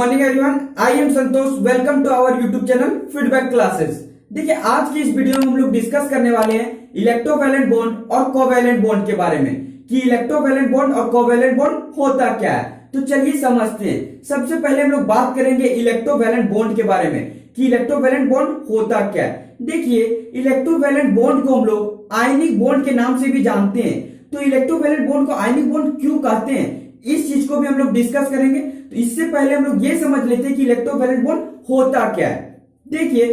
Morning everyone, I am Santosh. Welcome to our YouTube channel feedback classes. देखिए, आज की इस वीडियो में हम लोग डिस्कस करने वाले हैं इलेक्ट्रोवैलेंट बॉन्ड और कोवैलेंट बॉन्ड के बारे में कि इलेक्ट्रोवैलेंट बॉन्ड और कोवैलेंट बॉन्ड होता क्या है। तो चलिए समझते हैं। सबसे पहले हम लोग बात करेंगे इलेक्ट्रोवैलेंट बॉन्ड के बारे में कि इलेक्ट्रोवैलेंट बॉन्ड होता क्या है। देखिए, इलेक्ट्रोवैलेंट बॉन्ड को हम लोग आयनिक बॉन्ड के नाम से भी जानते हैं। तो इलेक्ट्रोवैलेंट बॉन्ड को आयनिक बॉन्ड क्यों कहते हैं, इस चीज को भी हम लोग डिस्कस करेंगे। तो इससे पहले हम लोग ये समझ लेते हैं कि इलेक्ट्रोवैलेंट बॉन्ड होता क्या है। देखिए,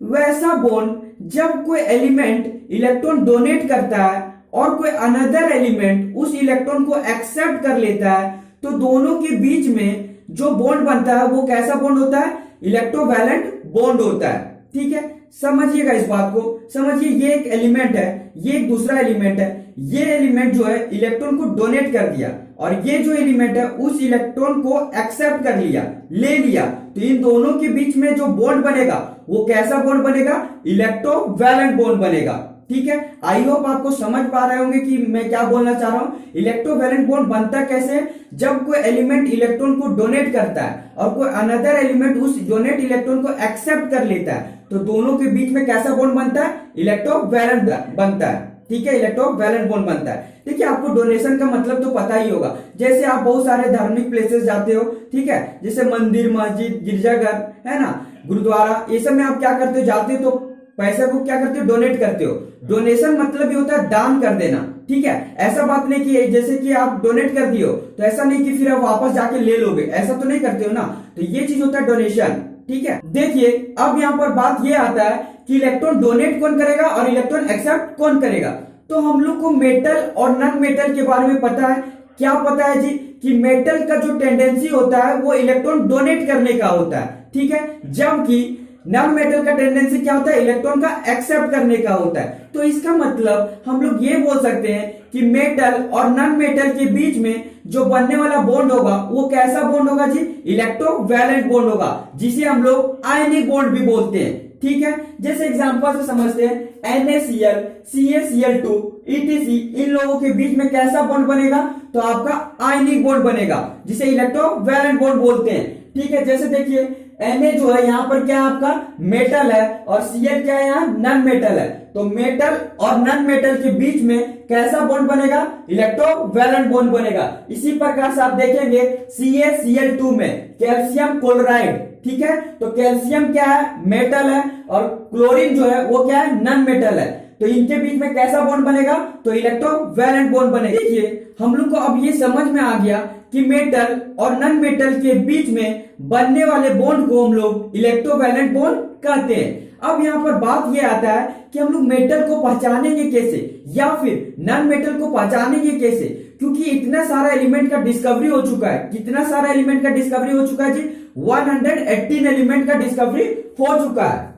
वैसा बॉन्ड जब कोई एलिमेंट इलेक्ट्रॉन डोनेट करता है और कोई अनदर एलिमेंट उस इलेक्ट्रॉन को एक्सेप्ट कर लेता है, तो दोनों के बीच में जो बॉन्ड बनता है वो कैसा बॉन्ड होता है, इलेक्ट्रोवैलेंट बॉन्ड होता है। ठीक है, समझिएगा इस बात को। समझिए, ये एक एलिमेंट है, ये एक दूसरा एलिमेंट है। ये एलिमेंट जो है इलेक्ट्रॉन को डोनेट कर दिया और ये जो एलिमेंट है उस इलेक्ट्रॉन को एक्सेप्ट कर लिया, ले लिया। तो इन दोनों के बीच में जो बॉन्ड बनेगा वो कैसा बॉन्ड बनेगा, इलेक्ट्रोवैलेंट बॉन्ड बनेगा। ठीक है, आई होप आपको समझ पा रहे होंगे कि मैं क्या बोलना चाह रहा हूं। इलेक्ट्रोवैलेंट बॉन्ड बनता कैसे है, जब कोई एलिमेंट इलेक्ट्रॉन को डोनेट करता है और कोई अनदर एलिमेंट उस डोनेट इलेक्ट्रॉन को एक्सेप्ट कर लेता है, तो दोनों के बीच में कैसा बॉन्ड बनता है, इलेक्ट्रोवैलेंट बनता है। ठीक है, इलेक्ट्रोवैलेंट बॉन्ड बनता है। देखिए, आपको डोनेशन का मतलब तो पता ही होगा। जैसे आप बहुत सारे धार्मिक प्लेसेस जाते हो, ठीक है, जैसे मंदिर, मस्जिद, गिरजाघर, है ना, गुरुद्वारा, ये सब में आप क्या करते हो, जाते हो तो पैसे को क्या करते हो, डोनेट करते हो। डोनेशन मतलब ये होता है दान कर देना। ठीक है, ऐसा बात नहीं कि जैसे कि आप डोनेट कर दियो तो ऐसा नहीं कि फिर आप वापस जाके ले लोगे, ऐसा तो नहीं करते हो ना। तो ये चीज होता है डोनेशन। ठीक है, देखिए अब यहाँ पर बात ये आता है कि इलेक्ट्रॉन डोनेट कौन करेगा और इलेक्ट्रॉन एक्सेप्ट कौन करेगा। तो हम लोग को मेटल और नॉन मेटल के बारे में पता है। क्या पता है जी, कि मेटल का जो टेंडेंसी होता है वो इलेक्ट्रॉन डोनेट करने का होता है। ठीक है, जबकि नॉन मेटल का टेंडेंसी क्या होता है, इलेक्ट्रॉन का एक्सेप्ट करने का होता है। तो इसका मतलब हम लोग ये बोल सकते हैं कि मेटल और नॉन मेटल के बीच में जो बनने वाला बॉन्ड होगा वो कैसा बॉन्ड होगा जी, इलेक्ट्रोवैलेंट बॉन्ड होगा, जिसे हम लोग आयनिक बॉन्ड भी बोलते हैं। ठीक है, जैसे एग्जांपल से समझते हैं, NaCl, CaCl2, etc, इन लोगों के बीच में कैसा बॉन्ड बनेगा, तो आपका आयनिक बॉन्ड बनेगा, जिसे इलेक्ट्रोवैलेंट बॉन्ड बोलते हैं। ठीक है, जैसे देखिए Na जो है यहाँ पर क्या है, आपका मेटल है, और Cl क्या है, यहाँ नॉन मेटल है। तो मेटल और नॉन मेटल के बीच में कैसा बॉन्ड बनेगा, इलेक्ट्रोवैलेंट बॉन्ड बनेगा। इसी प्रकार से आप देखेंगे CaCl2 में कैल्शियम क्लोराइड। ठीक है, तो कैल्शियम क्या है, मेटल है, और क्लोरीन जो है वो क्या है, नॉन मेटल है। तो इनके बीच में कैसा बॉन्ड बनेगा, तो इलेक्ट्रोवैलेंट बॉन्ड बनेगा। देखिए, हम लोग को अब ये समझ में आ गया कि मेटल और नॉन मेटल के बीच में बनने वाले बॉन्ड को हम लोग इलेक्ट्रोवैलेंट बॉन्ड कहते हैं। अब यहाँ पर बात ये आता है कि हम लोग मेटल को पहचानेंगे कैसे, या फिर नॉन मेटल को पहचानेंगे कैसे, क्योंकि इतना सारा एलिमेंट का डिस्कवरी हो चुका है। कितना सारा एलिमेंट का डिस्कवरी हो चुका है जी, 118 एलिमेंट का डिस्कवरी हो चुका है।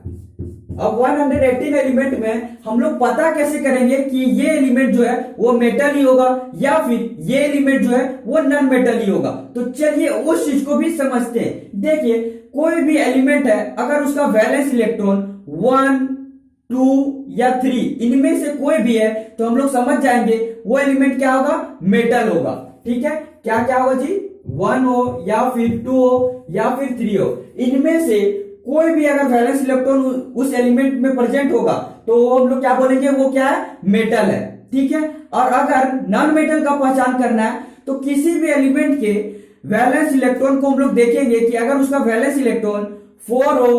अब 118 एलिमेंट में हम लोग पता कैसे करेंगे कि ये एलिमेंट जो है वो मेटल ही होगा या फिर ये एलिमेंट जो है वो नॉन मेटल ही होगा। तो चलिए उस चीज को भी समझते हैं। देखिए, कोई भी एलिमेंट है, अगर उसका वैलेंस इलेक्ट्रॉन 1, 2 या 3 इनमें से कोई भी है, तो हम लोग समझ जाएंगे वो एलिमेंट क्या होगा, मेटल होगा। ठीक है, क्या क्या होगा जी, 1 हो या फिर 2 हो या फिर 3 हो, इनमें से कोई भी अगर वैलेंस इलेक्ट्रॉन उस एलिमेंट में प्रेजेंट होगा तो हम लोग क्या बोलेंगे, वो क्या है, मेटल है। ठीक है, और अगर नॉन मेटल का पहचान करना है तो किसी भी एलिमेंट के वैलेंस इलेक्ट्रॉन को हम लोग देखेंगे कि अगर उसका वैलेंस इलेक्ट्रॉन 4 हो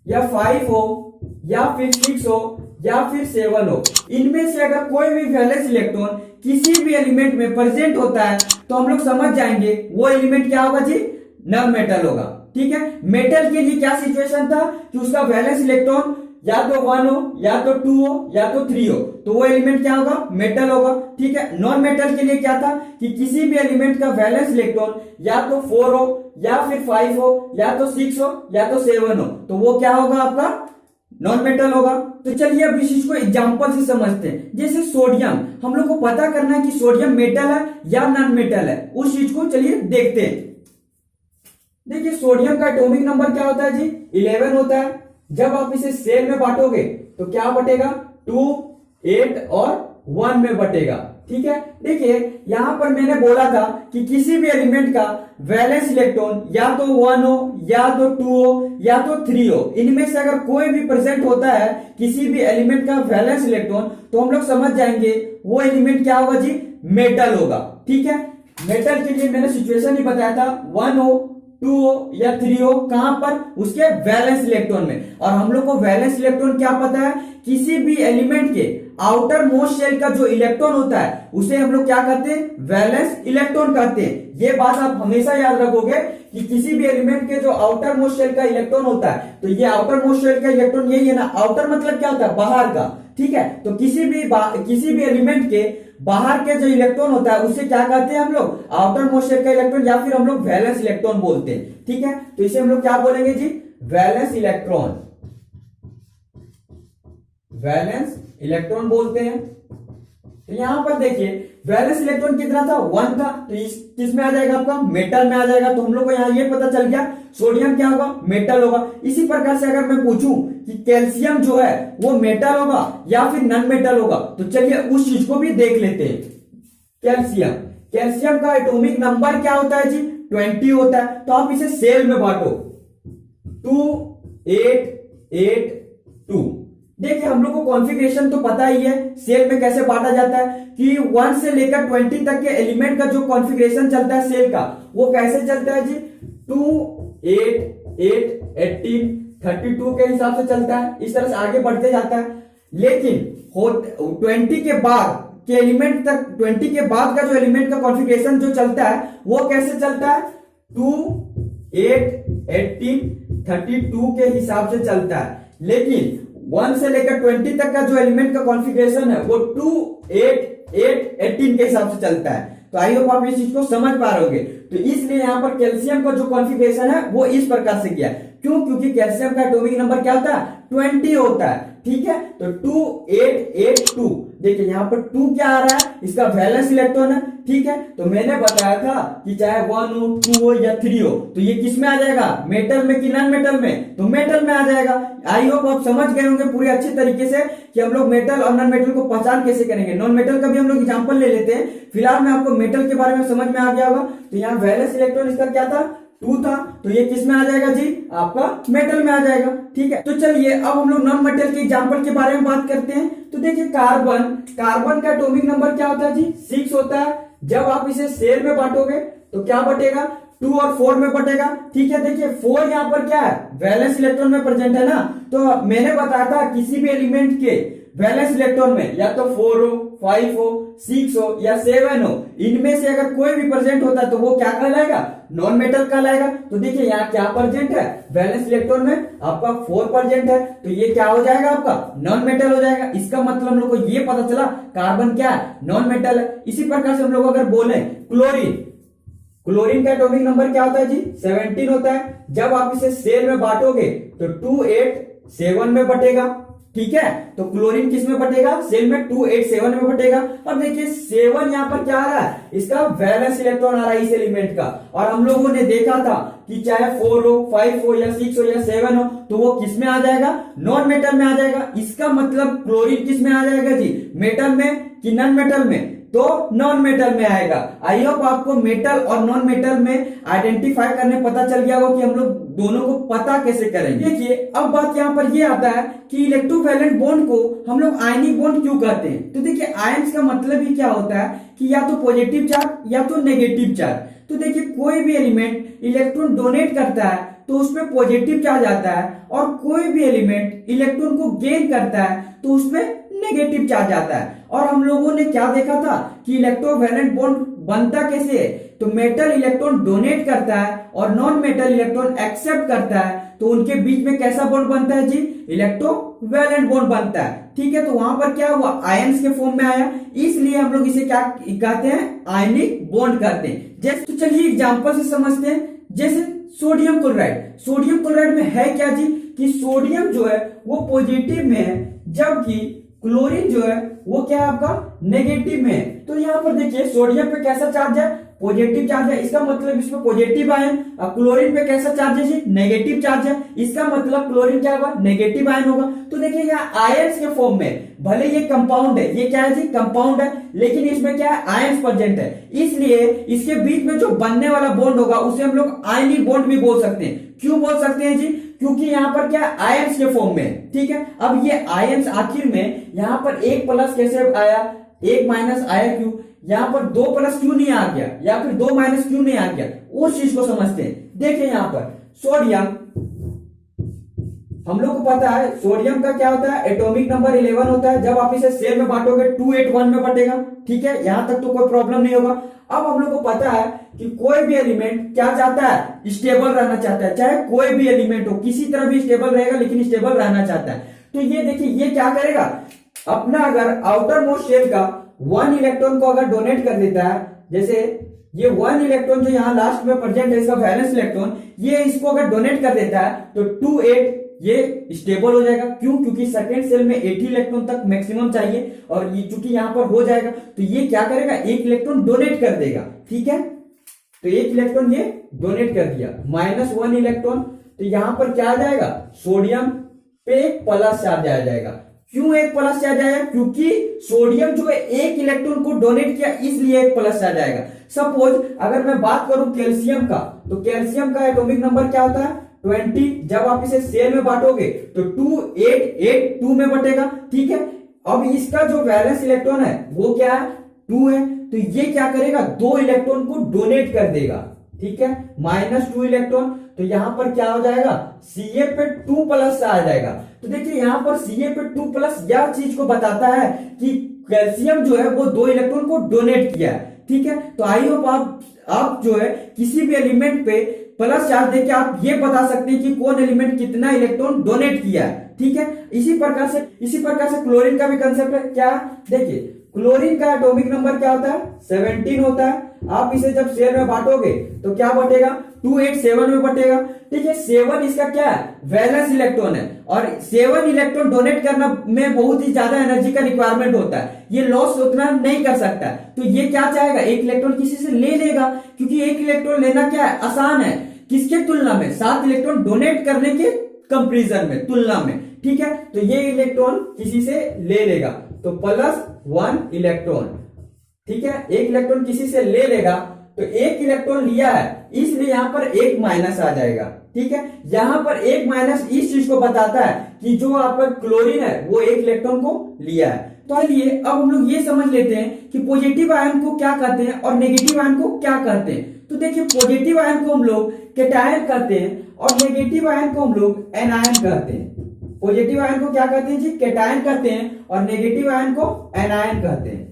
या 5 हो या फिर 6 हो या फिर 7 हो, इनमें से अगर कोई भी वैलेंस इलेक्ट्रॉन किसी भी एलिमेंट में प्रेजेंट होता है तो हम लोग समझ जाएंगे वो एलिमेंट क्या होगा जी, नॉन मेटल होगा। ठीक है, मेटल के लिए क्या सिचुएशन था कि उसका वैलेंस इलेक्ट्रॉन या तो 1 हो या तो 2 हो या तो 3 हो, तो वो एलिमेंट क्या होगा, मेटल होगा। ठीक है, नॉन मेटल के लिए क्या था कि किसी भी एलिमेंट का वैलेंस इलेक्ट्रॉन या तो 4 हो या फिर 5 हो या तो 6 हो या तो 7 हो, तो वो क्या होगा, आपका नॉन मेटल होगा। तो चलिए अब इस चीज को एग्जांपल से समझते हैं। जैसे सोडियम, हम लोग को पता करना है कि सोडियम मेटल है या नॉन मेटल है, उस चीज को चलिए देखते हैं। देखिए, सोडियम का एटॉमिक नंबर क्या होता है जी, 11 होता है। जब आप इसे सेल में बांटोगे तो क्या बटेगा, 2, 8 और 1 में बटेगा। ठीक है, देखिए यहां पर मैंने बोला था कि किसी भी एलिमेंट का वैलेंस इलेक्ट्रॉन या तो 1 हो या तो 2 हो या तो 3 हो, इनमें से अगर कोई भी प्रेजेंट होता है किसी भी एलिमेंट का वैलेंस इलेक्ट्रॉन, तो हम लोग समझ जाएंगे वो एलिमेंट क्या होगा जी, मेटल होगा। ठीक है, मेटल के लिए मैंने सिचुएशन ही बताया था, 1 हो 2 हो या 3 हो, कहां पर, उसके वैलेंस इलेक्ट्रॉन में। और हम लोग को वैलेंस इलेक्ट्रॉन क्या पता है, किसी भी एलिमेंट के आउटर मोस्ट शेल का जो इलेक्ट्रॉन होता है उसे हम लोग क्या कहते हैं, वैलेंस इलेक्ट्रॉन कहते हैं। ये बात आप हमेशा याद रखोगे कि किसी भी एलिमेंट के जो आउटर मोस्ट शेल का इलेक्ट्रॉन होता है, तो ये आउटर मोस्ट शेल का इलेक्ट्रॉन यही है ना, आउटर मतलब क्या होता है, बाहर का। ठीक है, तो किसी भी एलिमेंट के बाहर के जो इलेक्ट्रॉन होता है उसे क्या कहते हैं हम लोग, आउटर मोस्ट शेल का इलेक्ट्रॉन, या फिर हम लोग वैलेंस इलेक्ट्रॉन बोलते हैं। ठीक है, तो इसे हम लोग क्या बोलेंगे जी, वैलेंस इलेक्ट्रॉन, वैलेंस इलेक्ट्रॉन बोलते हैं। तो यहां पर देखिए वैलेंस इलेक्ट्रॉन कितना था, 1 था, तो इस किस में आ जाएगा आपका, मेटल में आ जाएगा। तो हम लोग को यहां ये पता चल गया सोडियम क्या होगा, मेटल होगा। इसी प्रकार से अगर मैं पूछूं कि कैल्शियम जो है वो मेटल होगा या फिर नॉन मेटल होगा, तो चलिए उस चीज को भी देख लेते हैं। कैल्शियम का एटॉमिक नंबर क्या होता है जी, 20 होता है। तो आप इसे सेल में बांटो, 2 8 8 2। देखिए हम लोग को कॉन्फ़िगरेशन तो पता ही है, सेल में कैसे बांटा जाता है कि 1 से लेकर 20 तक के एलिमेंट का जो कॉन्फ़िगरेशन चलता है सेल का, वो कैसे चलता है जी, 2 8 8 18 32 के हिसाब से चलता है, इस तरह से आगे बढ़ते जाता है। लेकिन 20 के बाद के एलिमेंट तक, 20 के बाद का जो एलिमेंट का कॉन्फ़िगरेशन जो चलता है वो कैसे चलता है, 2 8 18 32 के हिसाब से चलता है। लेकिन 1 से लेकर 20 तक का जो एलिमेंट का कॉन्फ़िगरेशन है वो 2 8 8 18 के हिसाब से चलता है। तो आई होप आप इस चीज को समझ पा रहे होगे। तो इसलिए यहां पर कैल्शियम का जो कॉन्फ़िगरेशन है वो इस प्रकार से किया है। क्यों, क्योंकि कैल्शियम का एटॉमिक नंबर क्या होता है, 20 होता है। ठीक है, तो 2 8 8 2, देखिए यहां पर 2 क्या आ रहा है, इसका वैलेंस इलेक्ट्रॉन है। ठीक है, तो मैंने बताया था कि चाहे 1 हो 2 हो या 3 हो, तो ये किस में आ जाएगा, मेटल में कि नॉन मेटल में, तो मेटल में आ जाएगा। आई होप आप समझ गए होंगे पूरे अच्छे तरीके से कि हम लोग मेटल और नॉन मेटल को पहचान कैसे करेंगे। नॉन मेटल का भी हम लोग एग्जांपल ले लेते हैं, फिलहाल में आपको मेटल के बारे में समझ में आ गया होगा। तो यहाँ वैलेंस इलेक्ट्रॉन इसका क्या था, 2 था, तो ये किस में आ जाएगा जी, आपका मेटल में आ जाएगा। ठीक है, तो चलिए अब हम लोग नॉन मेटल के एग्जांपल के बारे में बात करते हैं। तो देखिए कार्बन का एटॉमिक नंबर क्या होता है जी, 6 होता है। जब आप इसे शेल में बांटोगे तो क्या बटेगा, 2 और 4 में बटेगा। ठीक है, देखिए 4 यहाँ पर क्या है, वैलेंस इलेक्ट्रॉन में प्रेजेंट है ना। तो मैंने बताया था किसी भी एलिमेंट के वैलेंस इलेक्ट्रॉन में या तो 4 हो 5 हो 6 हो या 7 हो, इनमें से अगर कोई भी प्रेजेंट होता है तो वो क्या कहलाएगा, नॉन मेटल कहलाएगा। तो देखिए यहाँ क्या प्रेजेंट है, वैलेंस इलेक्ट्रॉन में आपका 4 प्रेजेंट है, तो ये क्या हो जाएगा, आपका नॉन मेटल हो जाएगा। इसका मतलब हम लोग को ये पता चला कार्बन क्या है, नॉन मेटल है। इसी प्रकार से हम लोग अगर बोले क्लोरीन का एटॉमिक नंबर क्या होता है जी, 17 होता है। जब आप इसे शेल में बांटोगे तो 2 8 7 में बटेगा। ठीक है, तो क्लोरीन किस में बटेगा, सेल में 2 8 7 में बटेगा। अब देखिए 7 यहाँ पर क्या आ रहा है, इसका वैलेंस इलेक्ट्रॉन आ रहा है इस एलिमेंट का। और हम लोगों ने देखा था कि चाहे 4 हो 5 हो या 6 हो या 7 हो, तो वो किस में आ जाएगा, नॉन मेटल में आ जाएगा। इसका मतलब क्लोरीन किस में आ जाएगा जी, मेटल में कि नॉन मेटल में, तो नॉन मेटल में आएगा। आई होप आपको मेटल और नॉन मेटल में आइडेंटिफाई करने पता चल गया होगा कि हम लोग दोनों को पता कैसे करेंगे। देखिए अब बात यहाँ पर ये आता है कि इलेक्ट्रोवैलेंट बॉन्ड को हम लोग आयनिक बॉन्ड क्यों कहते हैं। तो देखिए आयन्स का मतलब ही क्या होता है कि या तो पॉजिटिव चार्ज या तो नेगेटिव चार्ज। तो देखिए कोई भी एलिमेंट इलेक्ट्रॉन डोनेट करता है तो उसमें पॉजिटिव चार्ज आता है, और कोई भी एलिमेंट इलेक्ट्रॉन को गेन करता है तो उसमें नेगेटिव चार्ज आता है। और हम लोगों ने क्या देखा था कि इलेक्ट्रोवैलेंट बॉन्ड बनता कैसे है, तो मेटल इलेक्ट्रॉन डोनेट करता है और नॉन मेटल इलेक्ट्रॉन एक्सेप्ट करता है, तो उनके बीच में कैसा बॉन्ड बनता है जी, इलेक्ट्रोवैलेंट बॉन्ड बनता है। ठीक है, तो वहां पर क्या हुआ, आयंस के फॉर्म में आया, इसलिए हम लोग इसे क्या कहते हैं, आयनिक बॉन्ड कहते हैं। जैसे तो चलिए एग्जांपल से समझते हैं, जैसे सोडियम क्लोराइड में है क्या जी, कि सोडियम जो है वो पॉजिटिव में है, जबकि क्लोरीन जो है वो क्या है आपका नेगेटिव में है। तो यहाँ पर देखिए सोडियम पे कैसा चार्ज है, पॉजिटिव चार्ज है, इसका मतलब इसमें पॉजिटिव आयन। अब क्लोरीन पे कैसा चार्ज है जी, नेगेटिव चार्ज है, इसका मतलब क्लोरीन क्या होगा, नेगेटिव आयन होगा। तो देखिए यहाँ आयंस के फॉर्म में, भले ये कंपाउंड है, ये क्या है जी, कंपाउंड है, लेकिन इसमें क्या है, आयंस प्रेजेंट है, इसलिए इसके बीच में जो बनने वाला बॉन्ड होगा उसे हम लोग आयनिक बॉन्ड भी बोल सकते हैं। क्यों बोल सकते हैं जी, क्योंकि यहाँ पर क्या आयंस के फॉर्म में, ठीक है। अब ये आयंस आखिर में यहाँ पर एक प्लस कैसे आया, एक माइनस आया क्यों, यहाँ पर दो प्लस क्यों नहीं आ गया, या फिर दो माइनस क्यों नहीं आ गया, उस चीज को समझते हैं। देखिए यहाँ पर सोडियम, हम लोग को पता है सोडियम का क्या होता है, एटॉमिक नंबर 11 होता है। जब आप इसे सेल में बांटोगे 281 में बटेगा, ठीक है, यहां तक तो कोई प्रॉब्लम नहीं होगा। अब हम लोग को पता है कि कोई भी एलिमेंट क्या चाहता है, स्टेबल रहना चाहता है, चाहे कोई भी एलिमेंट हो, किसी तरह भी स्टेबल रहेगा, लेकिन स्टेबल रहना चाहता है। तो ये देखिए ये क्या करेगा, अपना अगर आउटर मोस्ट शेल का 1 इलेक्ट्रॉन को अगर डोनेट कर देता है, जैसे ये 1 इलेक्ट्रॉन जो यहाँ लास्ट में प्रेजेंट है, इसका वैलेंस इलेक्ट्रॉन, ये इसको अगर डोनेट कर देता है तो 28 ये स्टेबल हो जाएगा। क्यों, क्योंकि सेकेंड सेल में 80 इलेक्ट्रॉन तक मैक्सिमम चाहिए, और ये चूंकि यहां पर हो जाएगा तो ये क्या करेगा, एक इलेक्ट्रॉन डोनेट कर देगा, ठीक है। तो एक इलेक्ट्रॉन ये डोनेट कर दिया, -1 इलेक्ट्रॉन, तो यहां पर क्या आ जाएगा, सोडियम पे एक प्लस चार्ज आ जाएगा। क्यों एक प्लस चार्ज आएगा, क्योंकि सोडियम जो है एक इलेक्ट्रॉन को डोनेट किया, इसलिए एक प्लस चार्ज आएगा। सपोज अगर मैं बात करूं कैल्शियम का, तो कैल्शियम का एटॉमिक नंबर क्या होता है, 20। जब आप इसे सेल में बांटोगे तो 2882 में बटेगा, ठीक है। अब इसका जो वैलेंस इलेक्ट्रॉन है वो क्या है, 2 है, तो ये क्या करेगा, 2 इलेक्ट्रॉन को डोनेट कर देगा, ठीक है, -2 इलेक्ट्रॉन। तो यहां पर क्या हो जाएगा, Ca पे 2 प्लस आ जाएगा। तो देखिए यहां पर Ca पे 2 प्लस यह चीज को बताता है कि कैल्शियम जो है वो 2 इलेक्ट्रॉन को डोनेट किया है, ठीक है। तो आई होप आप जो है किसी भी एलिमेंट पे प्लस चार्ज देके आप ये बता सकते हैं कि कौन एलिमेंट कितना इलेक्ट्रॉन डोनेट किया है, ठीक है। इसी प्रकार से क्लोरीन का भी कंसेप्ट है। क्या, देखिए क्लोरीन का एटॉमिक नंबर क्या होता है, 17 होता है। आप इसे जब सेल में बांटोगे तो क्या बटेगा, 287 में बटेगा, ठीक है। 7 इसका क्या है, वैलेंस इलेक्ट्रॉन है, और 7 इलेक्ट्रॉन डोनेट करना में बहुत ही ज्यादा एनर्जी का रिक्वायरमेंट होता है, ये लॉस उतना नहीं कर सकता। तो ये क्या चाहेगा, एक इलेक्ट्रॉन किसी से ले लेगा, क्योंकि एक इलेक्ट्रॉन लेना क्या है, आसान है, किसके तुलना में, 7 इलेक्ट्रॉन डोनेट करने के कंपेरिजन में, तुलना में, ठीक है। तो ये इलेक्ट्रॉन किसी से ले लेगा, तो +1 इलेक्ट्रॉन, ठीक है, एक इलेक्ट्रॉन किसी से ले लेगा, तो एक इलेक्ट्रॉन लिया है, इसलिए यहां पर एक माइनस आ जाएगा, ठीक है। यहां पर एक माइनस इस चीज को बताता है कि जो आपका क्लोरीन है वो एक इलेक्ट्रॉन को लिया है। तो आइए अब हम लोग ये समझ लेते हैं कि पॉजिटिव आयन को क्या कहते हैं और नेगेटिव आयन को क्या कहते हैं। तो देखिए पॉजिटिव आयन को हम लोग कैटायन कहते हैं, और नेगेटिव आयन को हम लोग एनायन कहते हैं। पॉजिटिव आयन को क्या कहते हैं जी, कैटायन कहते हैं, और नेगेटिव आयन को एनायन कहते हैं,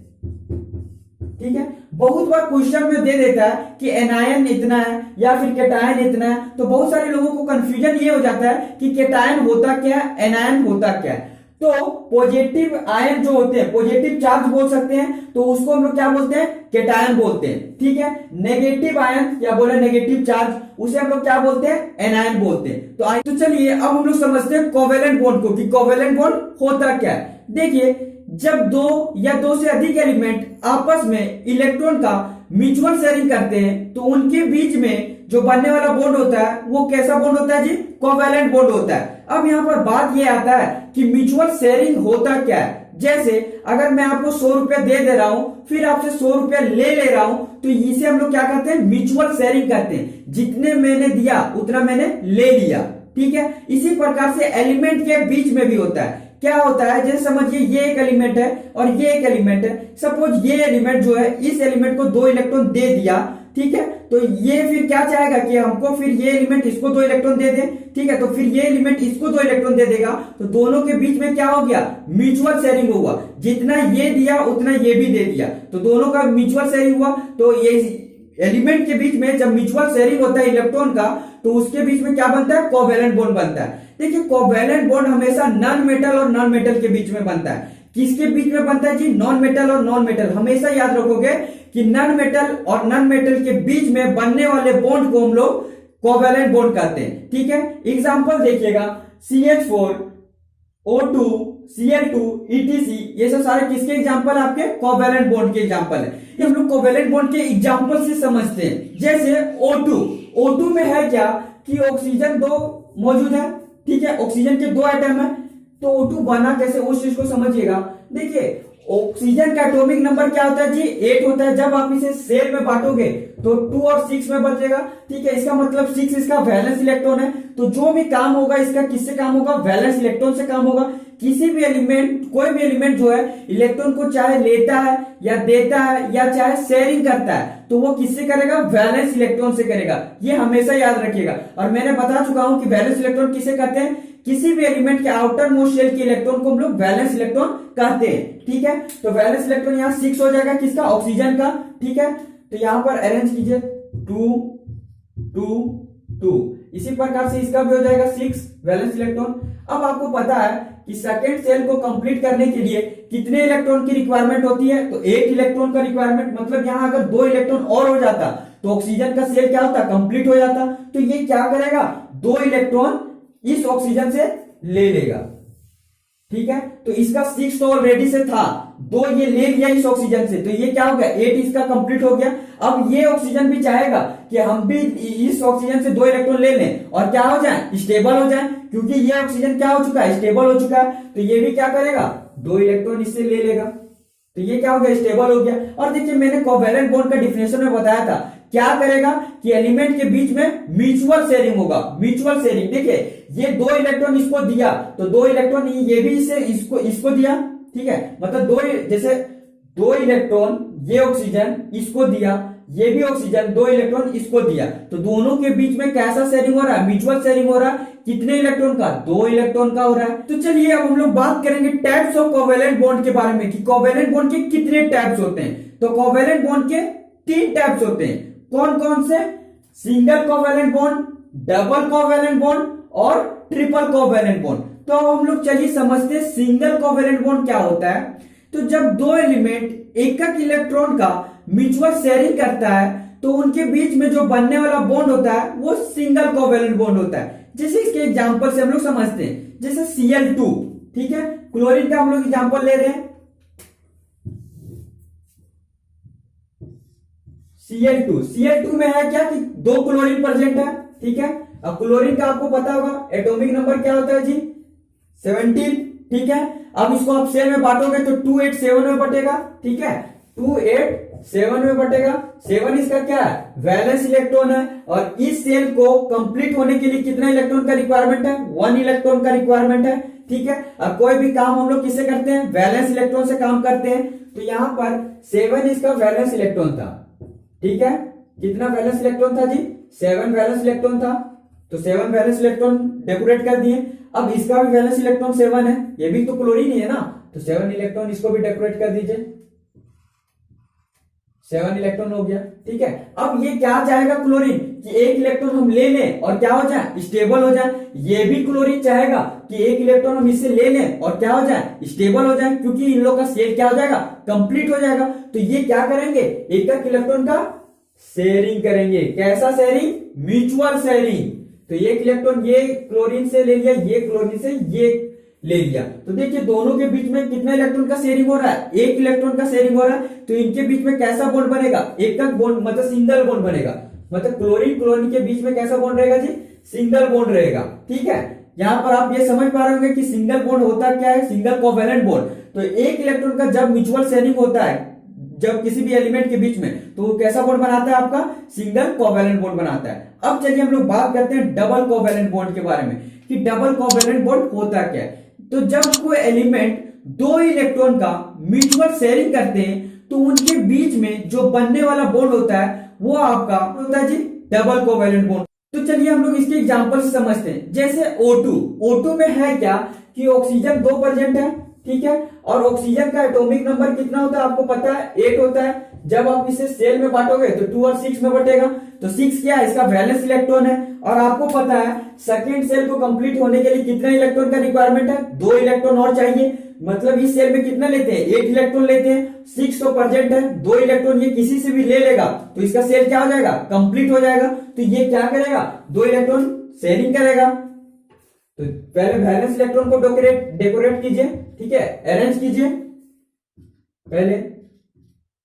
ठीक है। बहुत बार क्वेश्चन में दे देता है कि एनायन इतना है या फिर कैटायन इतना है, तो बहुत सारे लोगों को कंफ्यूजन ये हो जाता है कि कैटायन होता क्या है, एनायन होता क्या है। तो पॉजिटिव आयन जो होते हैं, पॉजिटिव चार्ज बोल सकते हैं, तो उसको हम लोग क्या बोलते हैं, कैटायन बोलते हैं, ठीक है। नेगेटिव आयन या बोले नेगेटिव चार्ज, उसे हम लोग क्या बोलते हैं, एनायन बोलते हैं। तो चलिए अब हम लोग समझते हैं कोवेलेंट बॉन्ड को, कि कोवेलेंट बॉन्ड होता क्या है। देखिए जब 2 या 2 से अधिक एलिमेंट आपस में इलेक्ट्रॉन का म्यूचुअल शेयरिंग करते हैं, तो उनके बीच में जो बनने वाला बॉन्ड होता है वो कैसा बॉन्ड होता है जी, कोवेलेंट बॉन्ड होता है। अब यहाँ पर बात ये आता है कि म्यूचुअल शेयरिंग होता क्या है। जैसे अगर मैं आपको 100 रुपया दे रहा हूं, फिर आपसे 100 रुपया ले रहा हूं, तो इसे हम लोग क्या करते हैं, म्यूचुअल शेयरिंग करते हैं। जितने मैंने दिया उतना मैंने ले लिया, ठीक है। इसी प्रकार से एलिमेंट के बीच में भी होता है। क्या होता है, जैसे समझिए ये एक एलिमेंट है और ये एक एलिमेंट है। सपोज ये एलिमेंट जो है इस एलिमेंट को 2 इलेक्ट्रॉन दे दिया, ठीक है। तो ये फिर क्या चाहेगा कि हमको फिर ये एलिमेंट इसको 2 इलेक्ट्रॉन दे दे, ठीक है। तो फिर ये एलिमेंट इसको 2 इलेक्ट्रॉन दे देगा, तो दोनों के बीच में क्या हो गया, म्यूचुअल शेयरिंग हुआ। जितना ये दिया उतना ये भी दे दिया, तो दोनों का म्यूचुअल शेयरिंग हुआ। तो ये एलिमेंट के बीच में जब म्यूचुअल शेयरिंग होता है इलेक्ट्रॉन का, तो उसके बीच में क्या बनता है, कोवेलेंट बॉन्ड बनता है। देखिए कोवेलेंट बॉन्ड हमेशा नॉन मेटल और नॉन मेटल के बीच में बनता है। किसके बीच में बनता है जी, नॉन मेटल और नॉन मेटल। हमेशा याद रखोगे कि नॉन मेटल और नॉन मेटल के बीच में बनने वाले बॉन्ड को हम लोग कोवेलेंट बॉन्ड कहते हैं, ठीक है। एग्जांपल देखिएगा, CH4 O2, Cl2, etc. ये सब सारे किसके एग्जांपल है? आपके कोवेलेंट बॉन्ड के एग्जांपल है। ये हम लोग कोवेलेंट बॉन्ड के एग्जांपल से समझते हैं। जैसे O2 में है क्या कि ऑक्सीजन दो मौजूद है, ठीक है, ऑक्सीजन के दो एटम है। तो O2 बना कैसे, उस चीज को समझिएगा। देखिए ऑक्सीजन का एटॉमिक नंबर क्या होता है जी? 8 होता है। जब आप इसे सेल में बांटोगे तो 2 और 6 में बचेगा, ठीक है। इसका मतलब 6 इसका वैलेंस इलेक्ट्रॉन है। तो जो भी काम होगा इसका किससे काम होगा? वैलेंस इलेक्ट्रॉन से काम होगा। किसी भी एलिमेंट, कोई भी एलिमेंट जो है इलेक्ट्रॉन को चाहे लेता है या देता है या चाहे शेयरिंग करता है, तो वो किससे करेगा? वैलेंस इलेक्ट्रॉन से करेगा। ये हमेशा याद रखिएगा। और मैंने बता चुका हूं कि वैलेंस इलेक्ट्रॉन किसे कहते हैं? किसी भी एलिमेंट के आउटर मोस्ट शेल के इलेक्ट्रॉन को हम लोग वैलेंस इलेक्ट्रॉन कहते हैं, ठीक है। तो वैलेंस इलेक्ट्रॉन यहाँ 6 हो जाएगा, किसका? ऑक्सीजन का, ठीक है। तो यहां पर अरेंज कीजिए 2 2 2। इसी प्रकार से इसका भी हो जाएगा 6 वैलेंस इलेक्ट्रॉन। अब आपको पता है कि सेकेंड सेल को कंप्लीट करने के लिए कितने इलेक्ट्रॉन की रिक्वायरमेंट होती है? तो 8 इलेक्ट्रॉन का रिक्वायरमेंट। मतलब यहां अगर 2 इलेक्ट्रॉन और हो जाता तो ऑक्सीजन का सेल क्या होता? कंप्लीट हो जाता। तो ये क्या करेगा? 2 इलेक्ट्रॉन इस ऑक्सीजन से ले लेगा, ठीक है। तो इसका 6 तो ऑलरेडी से था, 2 ये ले लिया इस ऑक्सीजन से, तो ये क्या हो गया? 8 इसका कंप्लीट हो गया। अब ये ऑक्सीजन भी चाहेगा कि हम भी इस ऑक्सीजन से 2 इलेक्ट्रॉन ले लें और क्या हो जाए? स्टेबल हो जाए, क्योंकि ये ऑक्सीजन क्या हो चुका है? स्टेबल हो चुका है। तो ये भी क्या करेगा? 2 इलेक्ट्रॉन इससे ले लेगा। तो ये क्या हो गया? स्टेबल हो गया। और देखिए मैंने कोवेलेंट बॉन्ड का डिफिनेशन में बताया था, क्या करेगा कि एलिमेंट के बीच में म्यूचुअल शेयरिंग होगा। म्यूचुअल शेयरिंग, देखिए ये 2 इलेक्ट्रॉन इसको दिया तो 2 इलेक्ट्रॉन ये भी इसे इसको दिया, ठीक है। मतलब जैसे 2 इलेक्ट्रॉन ये ऑक्सीजन इसको दिया, ये भी ऑक्सीजन 2 इलेक्ट्रॉन इसको दिया, तो दोनों के बीच में कैसा शेयरिंग हो रहा है? म्यूचुअल शेयरिंग हो रहा है। कितने इलेक्ट्रॉन का? 2 इलेक्ट्रॉन का हो रहा है। तो चलिए अब हम लोग बात करेंगे टाइप्स ऑफ कोवेलेंट बॉन्ड के बारे में कि कोवेलेंट बॉन्ड के कितने टाइप्स होते हैं। तो कोवेलेंट बॉन्ड के 3 टाइप्स होते हैं। कौन कौन से? Single covalent bond, double covalent bond और ट्रिपल कोवेलेंट बॉन्ड। तो अब हम लोग चलिए समझते हैं सिंगल कोवेलेंट बॉन्ड क्या होता है। तो जब 2 एलिमेंट एक इलेक्ट्रॉन का म्यूचुअल शेयरिंग करता है तो उनके बीच में जो बनने वाला बॉन्ड होता है वो सिंगल कोवेलेंट बॉन्ड होता है। जैसे इसके एग्जांपल से हम लोग समझते हैं, जैसे Cl2, ठीक है, क्लोरीन का हम लोग एग्जांपल ले रहे हैं। Cl2 में है क्या कि 2 क्लोरीन प्रेजेंट है, ठीक है। अब क्लोरीन का आपको पता होगा एटॉमिक नंबर क्या होता है जी? 17, ठीक है। अब इसको आप सेल में बांटोगे तो 287 में बटेगा, ठीक है। 287 में बटेगा। 7 इसका क्या है? वैलेंस इलेक्ट्रॉन है। और इस सेल को कंप्लीट होने के लिए कितना इलेक्ट्रॉन का रिक्वायरमेंट है? 1 इलेक्ट्रॉन का रिक्वायरमेंट है, ठीक है। अब कोई भी काम हम लोग किससे करते हैं? वैलेंस इलेक्ट्रॉन से काम करते हैं। तो यहां पर 7 इसका वैलेंस इलेक्ट्रॉन था, ठीक है। कितना वैलेंस इलेक्ट्रॉन था जी? 7 वैलेंस इलेक्ट्रॉन था। तो 7 वैलेंस इलेक्ट्रॉन डेकोरेट कर दिए। अब इसका भी वैलेंस इलेक्ट्रॉन 7 है, ये भी तो क्लोरीन ही है ना, तो 7 इलेक्ट्रॉन इसको भी डेकोरेट कर दीजिए। 7 इलेक्ट्रॉन हो गया, ठीक है। अब ये क्या चाहेगा क्लोरीन कि 1 इलेक्ट्रॉन हम ले लें और क्या हो जाए? स्टेबल हो जाए। ये भी क्लोरीन चाहेगा कि 1 इलेक्ट्रॉन हम इससे ले लें और क्या हो जाए? स्टेबल हो जाए, क्योंकि इन लोग का शेयर क्या हो जाएगा? कंप्लीट हो जाएगा। तो ये क्या करेंगे? एक इलेक्ट्रॉन का शेयरिंग करेंगे। कैसा शेयरिंग? Mutual sharing. तो 1 इलेक्ट्रॉन ये क्लोरीन से ले लिया, ये क्लोरीन से ये ले लिया। तो देखिए दोनों के बीच में कितना इलेक्ट्रॉन का शेयरिंग हो रहा है? 1 इलेक्ट्रॉन का शेयरिंग हो रहा है। तो इनके बीच में कैसा बॉन्ड बनेगा? एकक बॉन्ड, मतलब सिंगल बॉन्ड बनेगा। मतलब क्लोरीन के बीच में कैसा बॉन्ड रहेगा जी? सिंगल बॉन्ड रहेगा, ठीक है। यहां पर आप ये समझ पा रहे होंगे कि सिंगल बॉन्ड होता क्या है? Single covalent bond. तो 1 इलेक्ट्रॉन का जब म्यूचुअल शेयरिंग होता है जब किसी भी एलिमेंट के बीच में, तो वो कैसा बॉन्ड बनाता है? आपका सिंगल कोवेलेंट बॉन्ड बनाता है। अब चलिए हम लोग बात करते हैं डबल कोवेलेंट बॉन्ड के बारे में कि डबल कोवेलेंट बॉन्ड होता क्या है। तो जब कोई एलिमेंट 2 इलेक्ट्रॉन का म्यूचुअल शेयरिंग करते हैं तो उनके बीच में जो बनने वाला बॉन्ड होता है वो आपका होता है जी डबल कोवेलेंट बॉन्ड। तो चलिए हम लोग इसके एग्जांपल से समझते हैं। जैसे O2 में है क्या कि ऑक्सीजन 2 प्रेजेंट है, ठीक है। और ऑक्सीजन का एटॉमिक नंबर कितना होता है? आपको पता है 8 होता है। जब आप इसे सेल में बांटोगे तो 2 और 6 में बटेगा। तो 6 क्या है? इसका वैलेंस इलेक्ट्रॉन है। और आपको पता है सेकेंड सेल को कंप्लीट होने के लिए कितना इलेक्ट्रॉन का रिक्वायरमेंट है? 2 इलेक्ट्रॉन और चाहिए। मतलब इस सेल में कितना लेते हैं? 8 इलेक्ट्रॉन लेते हैं। 6 तो प्रेजेंट है, 2 इलेक्ट्रॉन ये किसी से भी ले लेगा तो इसका सेल क्या हो जाएगा? कंप्लीट हो जाएगा। तो ये क्या करेगा? 2 इलेक्ट्रॉन शेयरिंग करेगा। तो पहले वैलेंस इलेक्ट्रॉन को डेकोरेट कीजिए, ठीक है, अरेंज कीजिए पहले,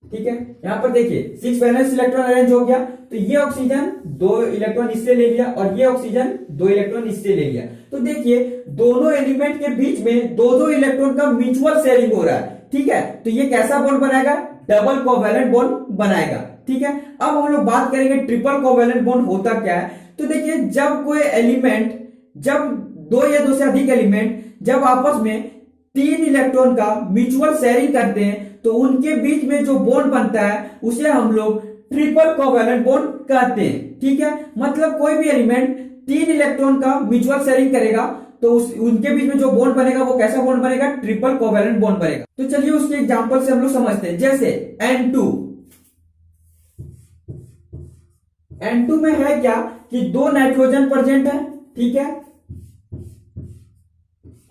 ठीक है। यहां पर देखिए 6 वैलेंस इलेक्ट्रॉन अरेंज हो गया, तो ये ऑक्सीजन 2 इलेक्ट्रॉन इससे ले लिया और ये ऑक्सीजन 2 इलेक्ट्रॉन इससे ले लिया। तो देखिए दोनों एलिमेंट के बीच में 2-2 इलेक्ट्रॉन का म्यूचुअल शेयरिंग हो रहा है, ठीक है। तो ये कैसा बॉन्ड बनाएगा? डबल कोवैलेंट बॉन्ड बनाएगा, ठीक है। अब हम लोग बात करेंगे ट्रिपल कोवैलेंट बॉन्ड होता क्या है। तो देखिए जब कोई एलिमेंट, जब 2 या 2 से अधिक एलिमेंट जब आपस में 3 इलेक्ट्रॉन का म्यूचुअल शेयरिंग करते हैं तो उनके बीच में जो बॉन्ड बनता है उसे हम लोग ट्रिपल कोवैलेंट बॉन्ड कहते हैं, ठीक है। मतलब कोई भी एलिमेंट 3 इलेक्ट्रॉन का म्यूचुअल शेयरिंग करेगा तो उनके बीच में जो बॉन्ड बनेगा वो कैसा बॉन्ड बनेगा? ट्रिपल कोवैलेंट बॉन्ड बनेगा। तो चलिए उसके एग्जांपल से हम लोग समझते हैं। जैसे N2 में है क्या कि 2 नाइट्रोजन प्रेजेंट है, ठीक है।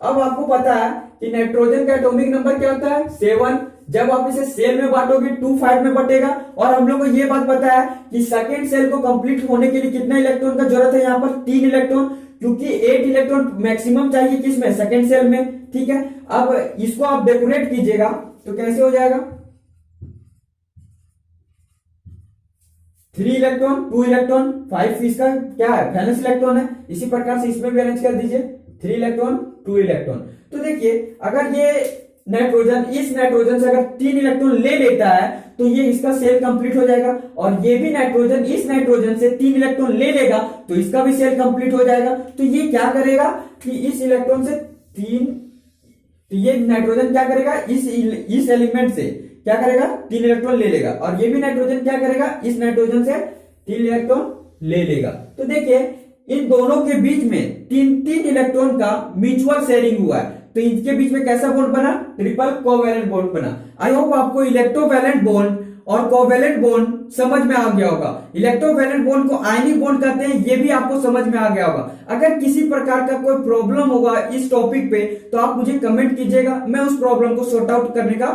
अब आपको पता है कि नाइट्रोजन का एटॉमिक नंबर क्या होता है? 7। जब आप इसे सेल में बांटोगे 2-5 में बटेगा। और हम लोग को यह बात पता है कि सेकेंड सेल को कंप्लीट होने के लिए कितना इलेक्ट्रॉन का जरूरत है? यहाँ पर 3 इलेक्ट्रॉन, क्योंकि 8 इलेक्ट्रॉन मैक्सिमम चाहिए किसमें? सेकेंड सेल में, ठीक है। अब इसको आप डेकोरेट कीजिएगा तो कैसे हो जाएगा? 3 इलेक्ट्रॉन 2 इलेक्ट्रॉन 5 इसका क्या है? वैलेंस इलेक्ट्रॉन है। इसी प्रकार से इसमें भी अरेंज कर दीजिए 3 इलेक्ट्रॉन 2 इलेक्ट्रॉन। तो देखिए अगर ये नाइट्रोजन इस नाइट्रोजन से अगर 3 इलेक्ट्रॉन ले लेता है तो ये इसका सेल कंप्लीट हो जाएगा, और ये भी नाइट्रोजन इस नाइट्रोजन से 3 इलेक्ट्रॉन ले लेगा तो इसका भी सेल कंप्लीट हो जाएगा। तो ये क्या करेगा कि इस इलेक्ट्रॉन से 3, तो ये नाइट्रोजन क्या करेगा? इस एलिमेंट से क्या करेगा? 3 इलेक्ट्रॉन ले लेगा, और ये भी नाइट्रोजन क्या करेगा? इस नाइट्रोजन से 3 इलेक्ट्रॉन ले लेगा। तो देखिए इन दोनों के बीच में 3-3 इलेक्ट्रॉन का म्यूचुअल शेयरिंग हुआ है, तो इनके बीच में कैसा बॉन्ड बना? ट्रिपल कोवैलेंट बॉन्ड बना। आई होप आपको इलेक्ट्रोवैलेंट बॉन्ड और कोवैलेंट बॉन्ड समझ में आ गया होगा। इलेक्ट्रोवैलेंट बॉन्ड को आयनिक बॉन्ड कहते हैं, ये भी आपको समझ में आ गया होगा। अगर किसी प्रकार का कोई प्रॉब्लम होगा इस टॉपिक पे तो आप मुझे कमेंट कीजिएगा, मैं उस प्रॉब्लम को सॉर्ट आउट करने का